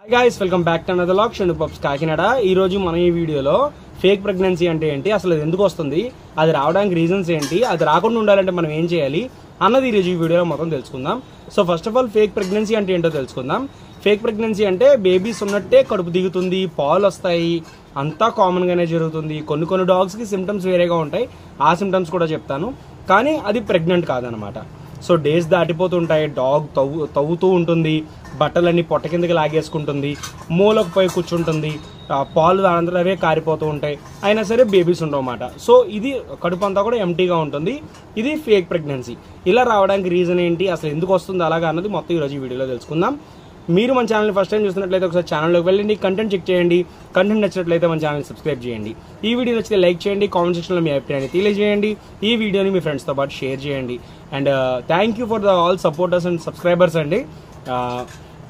Hi guys, welcome back to another vlog. Shandu Pups Kakinada. ఈ రోజు మన ఈ వీడియోలో ఫేక్ ప్రెగ్నెన్సీ అంటే ఏంటి, అసలు అది ఎందుకు వస్తుంది, అది రావడానికి రీజన్స్ ఏంటి, అది రాకుండా ఉండాలంటే మనం ఏం చేయాలి అన్నది ఈ రోజు ఈ వీడియోలో మొత్తం తెలుసుకుందాం. So first of all fake pregnancy అంటే ఏంటో తెలుసుకుందాం. ఫేక్ ప్రెగ్నెన్సీ అంటే బేబీస్ ఉన్నట్టే కడుపు దిగుతుంది, పాలు వస్తాయి, అంతా కామన్ గానే జరుగుతుంది. కొన్ని డాగ్స్ కి సిమ్టమ్స్ వేరేగా ఉంటాయి, ఆ సిమ్టమ్స్ కూడా చెప్తాను. కానీ అది ప్రెగ్నెంట్ కాదనమాట. సో డేస్ దాటిపోతుంటాయి, డాగ్ తవ్వుతూ ఉంటుంది, బట్టలన్నీ పొట్ట కిందకి లాగేసుకుంటుంది, మూలకు పోయి కూర్చుంటుంది, పాలు దానంతా అవే కారిపోతూ ఉంటాయి, అయినా సరే బేబీస్ ఉండవు అన్నమాట. సో ఇది కడుపు అంతా కూడా ఎంటీగా ఉంటుంది. ఇది ఫేక్ ప్రెగ్నెన్సీ. ఇలా రావడానికి రీజన్ ఏంటి, అసలు ఎందుకు వస్తుంది అలాగా అన్నది మొత్తం ఈరోజు ఈ వీడియోలో తెలుసుకుందాం. మీరు మన ఛానల్ని ఫస్ట్ టైం చూసినట్లయితే ఒకసారి ఛానల్లోకి వెళ్ళండి, కంటెంట్ చెక్ చేయండి, కంటెంట్ నచ్చినట్లయితే మన ఛానల్ని సబ్స్క్రైబ్ చేయండి. ఈ వీడియో నచ్చితే లైక్ చేయండి, కామెంట్ సెక్షన్లో మీ అభిప్రాయాన్ని తెలియజేయండి, ఈ వీడియోని మీ ఫ్రెండ్స్తో పాటు షేర్ చేయండి. And thank you for the all supporters and subscribers అండి.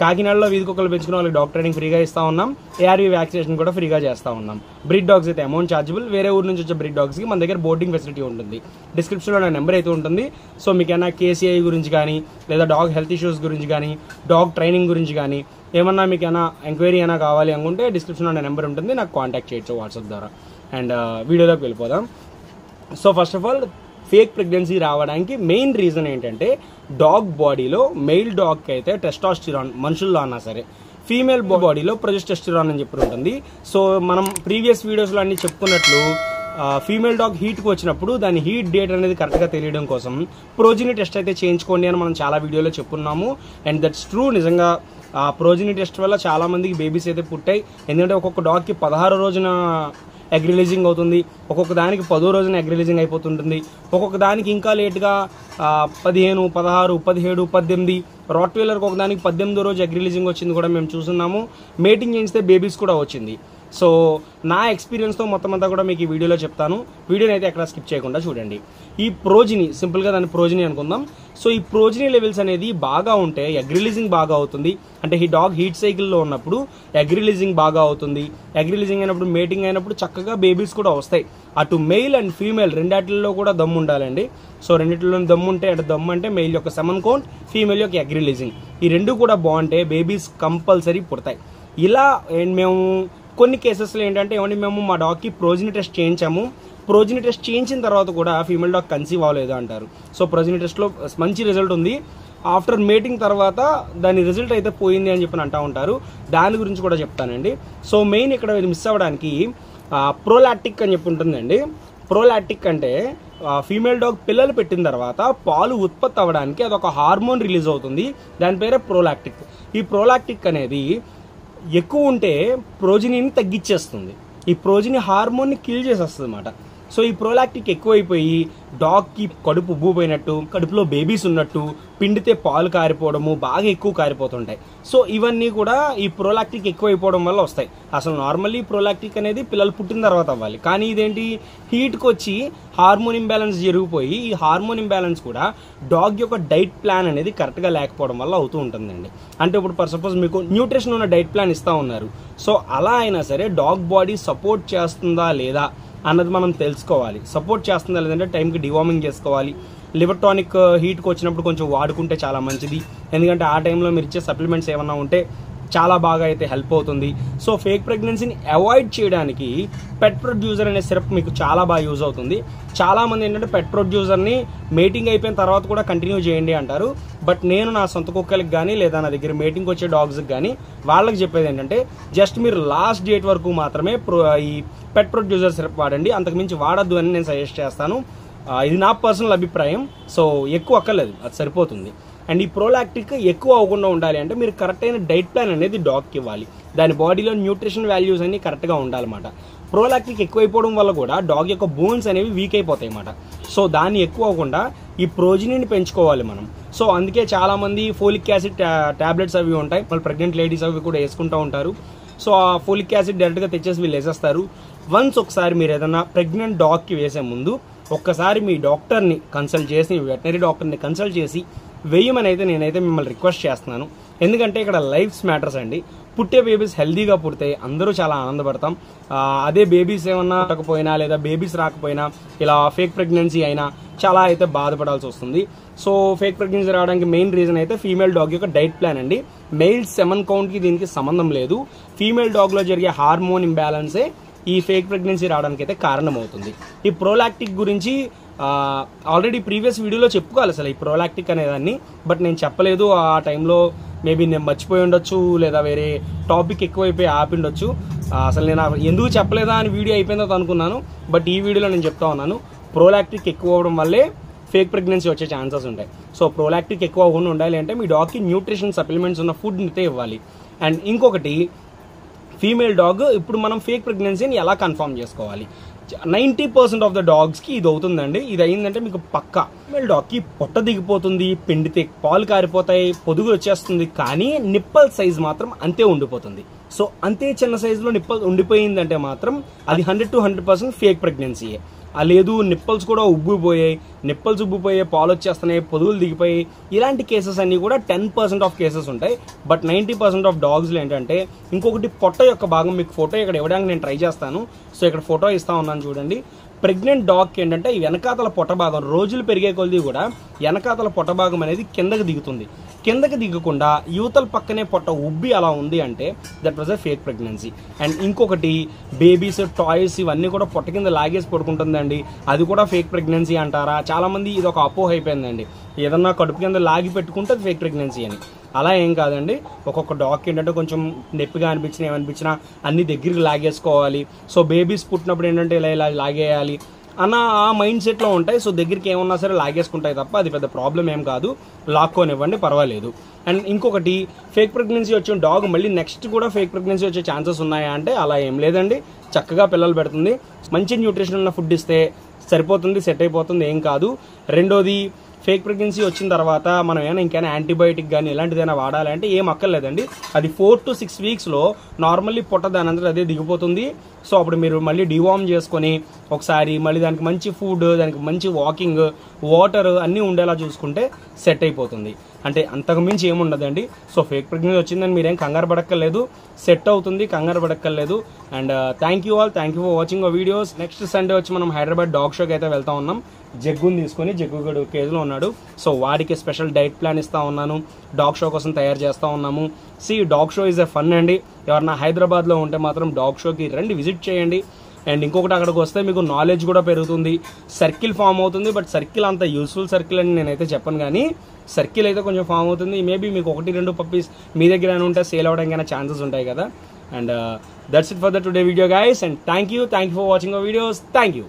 కాకినాడలో వీధి కుక్కలు పెంచుకున్న వాళ్ళకి డాగ్ ట్రైనింగ్ ఫ్రీగా ఇస్తా ఉన్నాం, ఏఆర్వీ వ్యాక్సినేషన్ కూడా ఫ్రీగా చేస్తూ ఉన్నాం. బ్రీడ్ డాగ్స్ అయితే అమౌంట్ ఛార్జబుల్, వేరే ఊరు నుంచి వచ్చే బ్రీడ్ డాగ్స్కి మన దగ్గర బోర్డింగ్ ఫెసిలిటీ ఉంటుంది. డిస్క్రిప్షన్లో నా నెంబర్ అయితే ఉంటుంది. సో మీకైనా కేసీఐ గురించి కానీ, లేదా డాగ్ హెల్త్ ఇష్యూస్ గురించి కానీ, డాగ్ ట్రైనింగ్ గురించి కానీ ఏమన్నా మీకైనా ఎంక్వైరీ అయినా కావాలి అనుకుంటే డిస్క్రిప్షన్లో నా నెంబర్ ఉంటుంది, నాకు కాంటాక్ట్ చేయొచ్చు వాట్సాప్ ద్వారా. అండ్ వీడియోలోకి వెళ్ళిపోదాం. So first of all fake pregnancy రావడానికి మెయిన్ రీజన్ ఏంటంటే, డాగ్ బాడీలో మెయిల్ డాగ్కి అయితే టెస్టాస్టిరాన్, మనుషుల్లో అన్నా సరే, ఫీమేల్ బాడీలో ప్రొజెస్టెస్టిరాన్ అని చెప్పి ఉంటుంది. సో మనం ప్రీవియస్ వీడియోస్లో అన్ని చెప్పుకున్నట్లు ఫీమేల్ డాగ్ హీట్కి వచ్చినప్పుడు దాని హీట్ డేట్ అనేది కరెక్ట్గా తెలియడం కోసం ప్రోజినీ టెస్ట్ అయితే చేయించుకోండి అని మనం చాలా వీడియోలో చెప్పుకున్నాము. And that's true. నిజంగా ఆ ప్రోజినీ టెస్ట్ వల్ల చాలా మందికి బేబీస్ అయితే పుట్టాయి. ఎందుకంటే ఒక్కొక్క డాగ్కి 16 రోజున ఎగ్ రిలీజింగ్ అవుతుంది, ఒక్కొక్క దానికి 10వ రోజున ఎగ్ రిలీజింగ్ అయిపోతుంటుంది, ఒక్కొక్క దానికి ఇంకా లేట్గా 15, 16, 17, 18, రాట్ వీలర్కి ఒక దానికి 18వ రోజు ఎగ్ రిలీజింగ్ వచ్చింది కూడా మేము చూస్తున్నాము. మేటింగ్ చేస్తే బేబీస్ కూడా వచ్చింది. సో నా ఎక్స్పీరియన్స్తో మొత్తం అంతా కూడా మీకు ఈ వీడియోలో చెప్తాను. వీడియోని అయితే ఎక్కడ స్కిప్ చేయకుండా చూడండి. ఈ ప్రోజినీ, సింపుల్గా దాన్ని ప్రోజినీ అనుకుందాం. సో ఈ ప్రోజినీ లెవెల్స్ అనేది బాగా ఉంటే ఎగ్ రిలీజింగ్ బాగా అవుతుంది. అంటే ఈ డాగ్ హీట్ సైకిల్లో ఉన్నప్పుడు ఎగ్ రిలీజింగ్ బాగా అవుతుంది. ఎగ్ రిలీజింగ్ అయినప్పుడు, మేటింగ్ అయినప్పుడు చక్కగా బేబీస్ కూడా వస్తాయి. అటు మెయిల్ అండ్ ఫీమేల్ రెండాటిల్లో కూడా దమ్ము ఉండాలండి. సో రెండిట్లో దమ్ము ఉంటే, అటు దమ్ము అంటే మెయిల్ యొక్క సెమన్ కౌంట్, ఫీమేల్ యొక్క ఎగ్ రిలీజింగ్, ఈ రెండు కూడా బాగుంటే బేబీస్ కంపల్సరీ పుడతాయి. ఇలా మేము కొన్ని కేసెస్లో ఏంటంటే, ఏమంటే మేము మా డాగ్కి ప్రోజినీ టెస్ట్ చేయించాము, ప్రోజినీ టెస్ట్ చేయించిన తర్వాత కూడా ఫీమేల్ డాగ్ కన్సీవ్ అవ్వలేదు అంటారు. సో ప్రోజినీ టెస్ట్లో మంచి రిజల్ట్ ఉంది, ఆఫ్టర్ మేటింగ్ తర్వాత దాని రిజల్ట్ అయితే పోయింది అని చెప్పి అంటూ ఉంటారు. దాని గురించి కూడా చెప్తానండి. సో మెయిన్ ఇక్కడ మిస్ అవ్వడానికి ప్రోలాక్టిక్ అని చెప్పి ఉంటుందండి. ప్రోలాక్టిక్ అంటే ఫీమేల్ డాగ్ పిల్లలు పెట్టిన తర్వాత పాలు ఉత్పత్తి అవ్వడానికి అదొక హార్మోన్ రిలీజ్ అవుతుంది, దాని పేరే ప్రోలాక్టిక్. ఈ ప్రోలాక్టిక్ అనేది ఎక్కువ ఉంటే ప్రోజినీని తగ్గించేస్తుంది, ఈ ప్రోజినీ హార్మోన్ని కిల్ చేసేస్తుంది అన్నమాట. సో ఈ ప్రోలాక్టిక్ ఎక్కువైపోయి డాగ్కి కడుపు ఉబ్బుపోయినట్టు, కడుపులో బేబీస్ ఉన్నట్టు, పిండితే పాలు కారిపోవడము, బాగా ఎక్కువ కారిపోతుంటాయి. సో ఇవన్నీ కూడా ఈ ప్రోలాక్టిక్ ఎక్కువైపోవడం వల్ల వస్తాయి. అసలు నార్మల్లీ ప్రోలాక్టిక్ అనేది పిల్లలు పుట్టిన తర్వాత అవ్వాలి, కానీ ఇదేంటి హీట్కి వచ్చి హార్మోన్ ఇంబ్యాలెన్స్ జరిగిపోయి, ఈ హార్మోన్ ఇంబ్యాలెన్స్ కూడా డాగ్ యొక్క డైట్ ప్లాన్ అనేది కరెక్ట్గా లేకపోవడం వల్ల అవుతూ ఉంటుందండి. అంటే ఇప్పుడు ఫర్ సపోజ్ మీకు న్యూట్రిషన్ ఉన్న డైట్ ప్లాన్ ఇస్తూ ఉన్నారు. సో అలా అయినా సరే డాగ్ బాడీ సపోర్ట్ చేస్తుందా లేదా అన్నది మనం తెలుసుకోవాలి. సపోర్ట్ చేస్తుందా లేదంటే టైంకి డివార్మింగ్ చేసుకోవాలి. లివర్ టానిక్ హీట్కి వచ్చినప్పుడు కొంచెం వాడుకుంటే చాలా మంచిది, ఎందుకంటే ఆ టైంలో మీరు ఇచ్చే సప్లిమెంట్స్ ఏమన్నా ఉంటే చాలా బాగా అయితే హెల్ప్ అవుతుంది. సో ఫేక్ ప్రెగ్నెన్సీని అవాయిడ్ చేయడానికి పెట్ ప్రొడ్యూసర్ అనే సిరప్ మీకు చాలా బాగా యూజ్ అవుతుంది. చాలామంది ఏంటంటే పెట్ ప్రొడ్యూసర్ని మేటింగ్ అయిపోయిన తర్వాత కూడా కంటిన్యూ చేయండి అంటారు. బట్ నేను నా సొంత కుక్కలకి కానీ, లేదా నా దగ్గర మేటింగ్ వచ్చే డాగ్స్కి కానీ వాళ్ళకి చెప్పేది ఏంటంటే, జస్ట్ మీరు లాస్ట్ డేట్ వరకు మాత్రమే ఈ పెట్ ప్రొడ్యూసర్ సిరప్ వాడండి, అంతకుమించి వాడద్దు అని నేను సజెస్ట్ చేస్తాను. ఇది నా పర్సనల్ అభిప్రాయం. సో ఎక్కువ అక్కర్లేదు, అది సరిపోతుంది. అండ్ ఈ ప్రోలాక్టిక్ ఎక్కువ అవ్వకుండా ఉండాలి అంటే మీరు కరెక్ట్ అయిన డైట్ ప్లాన్ అనేది డాగ్కి ఇవ్వాలి. దాని బాడీలో న్యూట్రిషన్ వాల్యూస్ అన్ని కరెక్ట్గా ఉండాలన్నమాట. ప్రోలాక్టిక్ ఎక్కువైపోవడం వల్ల కూడా డాగ్ యొక్క బోన్స్ అనేవి వీక్ అయిపోతాయి అన్నమాట. సో దాన్ని ఎక్కువ అవ్వకుండా ఈ ప్రోజినీని పెంచుకోవాలి మనం. సో అందుకే చాలామంది ఫోలిక్ యాసిడ్ టాబ్లెట్స్ అవి ఉంటాయి, వాళ్ళు ప్రెగ్నెంట్ లేడీస్ అవి కూడా వేసుకుంటూ ఉంటారు. సో ఆ ఫోలిక్ యాసిడ్ డైరెక్ట్గా తెచ్చేసి వీళ్ళు వేసేస్తారు. వన్స్ ఒకసారి మీరు ఏదైనా ప్రెగ్నెంట్ డాగ్కి వేసే ముందు ఒక్కసారి మీ డాక్టర్ని కన్సల్ట్ చేసి, వెటనరీ డాక్టర్ని కన్సల్ట్ చేసి వేయమని అయితే నేనైతే మిమ్మల్ని రిక్వెస్ట్ చేస్తున్నాను. ఎందుకంటే ఇక్కడ లైఫ్స్ మ్యాటర్స్ అండి. పుట్టే బేబీస్ హెల్దీగా పుడతాయి, అందరూ చాలా ఆనందపడతాం. అదే బేబీస్ ఏమన్నా పుట్టకపోయినా లేదా బేబీస్ రాకపోయినా ఇలా ఫేక్ ప్రెగ్నెన్సీ అయినా చాలా అయితే బాధపడాల్సి వస్తుంది. సో ఫేక్ ప్రెగ్నెన్సీ రావడానికి మెయిన్ రీజన్ అయితే ఫీమేల్ డాగ్ యొక్క డైట్ ప్లాన్ అండి. మెయిల్ సెమన్ కౌంట్కి దీనికి సంబంధం లేదు. ఫీమేల్ డాగ్లో జరిగే హార్మోన్ ఇంబ్యాలెన్సే ఈ ఫేక్ ప్రెగ్నెన్సీ రావడానికి అయితే కారణం అవుతుంది. ఈ ప్రోలాక్టిక్ గురించి ఆల్రెడీ ప్రీవియస్ వీడియోలో చెప్పుకోవాలి అసలు ఈ ప్రోలాక్టిక్ అనేదాన్ని, బట్ నేను చెప్పలేదు. ఆ టైంలో మేబీ నేను మర్చిపోయి ఉండొచ్చు లేదా వేరే టాపిక్ ఎక్కువైపోయి ఆపిండొచ్చు. అసలు నేను ఎందుకు చెప్పలేదా అని వీడియో అయిపోయిందో అనుకున్నాను, బట్ ఈ వీడియోలో నేను చెప్తా ఉన్నాను. ప్రోలాక్టిక్ ఎక్కువ అవ్వడం వల్లే ఫేక్ ప్రెగ్నెన్సీ వచ్చే ఛాన్సెస్ ఉంటాయి. సో ప్రోలాక్టిక్ ఎక్కువ అవ్వకుండా ఉండాలి అంటే మీ డాగ్కి న్యూట్రిషన్ సప్లిమెంట్స్ ఉన్న ఫుడ్ అయితే ఇవ్వాలి. అండ్ ఇంకొకటి, ఫీమేల్ డాగ్ ఇప్పుడు మనం ఫేక్ ప్రెగ్నెన్సీని ఎలా కన్ఫర్మ్ చేసుకోవాలి? 90% ఆఫ్ ద డాగ్స్కి ఇది అవుతుందండి. ఇది అయిందంటే మీకు పక్కా ఫీమేల్ డాగ్కి పొట్ట దిగిపోతుంది, పిండితే పాలు కారిపోతాయి, పొదుగు వచ్చేస్తుంది, కానీ నిప్పల్ సైజ్ మాత్రం అంతే ఉండిపోతుంది. సో అంతే చిన్న సైజులో నిప్పల్ ఉండిపోయిందంటే మాత్రం అది 100 to 100% ఫేక్ ప్రెగ్నెన్సీయే. లేదు నిప్పల్స్ కూడా ఉబ్బిపోయాయి, నిప్పల్స్ ఉబ్బిపోయాయి, పాలు వచ్చేస్తున్నాయి, పొదుగులు దిగిపోయి, ఇలాంటి కేసెస్ అన్ని కూడా 10% ఆఫ్ కేసెస్ ఉంటాయి. బట్ 90% ఆఫ్ డాగ్స్లో ఏంటంటే ఇంకొకటి పొట్ట యొక్క భాగం, మీకు ఫోటో ఇక్కడ ఇవ్వడానికి నేను ట్రై చేస్తాను. సో ఇక్కడ ఫోటో ఇస్తా ఉన్నాను చూడండి. ప్రెగ్నెంట్ డాగ్కి ఏంటంటే ఈ వెనకాతల పొట్ట భాగం రోజులు పెరిగే కొలది కూడా వెనకాతల పొట్ట భాగం అనేది కిందకి దిగుతుంది. కిందకి దిగకుండా యువతల పక్కనే పొట్ట ఉబ్బి అలా ఉంది అంటే that was a fake pregnancy. And ఇంకొకటి, బేబీస్ టాయ్స్ ఇవన్నీ కూడా పొట్ట కింద లాగేసి పడుకుంటుందండి, అది కూడా ఫేక్ ప్రెగ్నెన్సీ అంటారా? చాలామంది ఇది ఒక అపోహ అయిపోయిందండి, ఏదన్నా కడుపు కింద లాగి పెట్టుకుంటే అది ఫేక్ ప్రెగ్నెన్సీ అని. అలా ఏం కాదండి. ఒక్కొక్క డాగ్కి ఏంటంటే కొంచెం నొప్పిగా అనిపించినా ఏమనిపించినా అన్ని దగ్గరికి లాగేసుకోవాలి. సో బేబీస్ పుట్టినప్పుడు ఏంటంటే ఇలా లాగేయాలి అన్న ఆ మైండ్ సెట్లో ఉంటాయి. సో దగ్గరికి ఏమన్నా సరే లాగేసుకుంటాయి తప్ప అది పెద్ద ప్రాబ్లం ఏం కాదు, లాక్కోనివ్వండి, పర్వాలేదు. అండ్ ఇంకొకటి, ఫేక్ ప్రెగ్నెన్సీ వచ్చిన డాగ్ మళ్ళీ నెక్స్ట్ కూడా ఫేక్ ప్రెగ్నెన్సీ వచ్చే ఛాన్సెస్ ఉన్నాయా అంటే అలా ఏం లేదండి. చక్కగా పిల్లలు పెడుతుంది, మంచి న్యూట్రిషన్ ఉన్న ఫుడ్ ఇస్తే సరిపోతుంది, సెట్ అయిపోతుంది, ఏం కాదు. రెండోది, ఫేక్ ప్రెగ్నెన్సీ వచ్చిన తర్వాత మనం ఏమైనా ఇంకైనా యాంటీబయాటిక్ కానీ ఇలాంటిదైనా వాడాలంటే ఏం అక్కర్లేదండి. అది 4 to 6 వీక్స్లో నార్మల్లీ పొట్ట దాని అంతా అదే దిగిపోతుంది. సో అప్పుడు మీరు మళ్ళీ డివార్మ్ చేసుకొని ఒకసారి మళ్ళీ దానికి మంచి ఫుడ్, దానికి మంచి వాకింగ్, వాటర్ అన్నీ ఉండేలా చూసుకుంటే సెట్ అయిపోతుంది. అంటే అంతకు మించి ఏముండదండి. సో ఫేక్ ప్రెగ్నెన్సీ వచ్చిందని మీరేం కంగారు పడక్కర్లేదు, సెట్ అవుతుంది, కంగారు పడక్కర్లేదు. And thank you for watching our videos. Next Sunday వచ్చి మనం హైదరాబాద్ డాగ్ షోకి అయితే వెళ్తా ఉన్నాం. జగ్గుని తీసుకొని, జగ్గు కేజీలో ఉన్నాడు. సో వాడికి స్పెషల్ డైట్ ప్లాన్ ఇస్తా ఉన్నాను, డాగ్ షో కోసం తయారు చేస్తూ ఉన్నాము. Dog show is a fun అండి. ఎవరన్నా హైదరాబాద్లో ఉంటే మాత్రం డాగ్ షోకి రండి, విజిట్ చేయండి. అండ్ ఇంకొకటి, అక్కడికి వస్తే మీకు నాలెడ్జ్ కూడా పెరుగుతుంది, సర్కిల్ ఫామ్ అవుతుంది. బట్ సర్కిల్ అంత యూస్ఫుల్ సర్కిల్ అని నేనైతే చెప్పను, కానీ సర్కిల్ అయితే కొంచెం ఫామ్ అవుతుంది. మేబీ మీకు 1-2 పప్పీస్ మీ దగ్గర ఉంటే సేల్ అవడానికి ఛాన్సెస్ ఉంటాయి కదా. And that's it for the today video guys. And thank you for watching our videos. Thank you.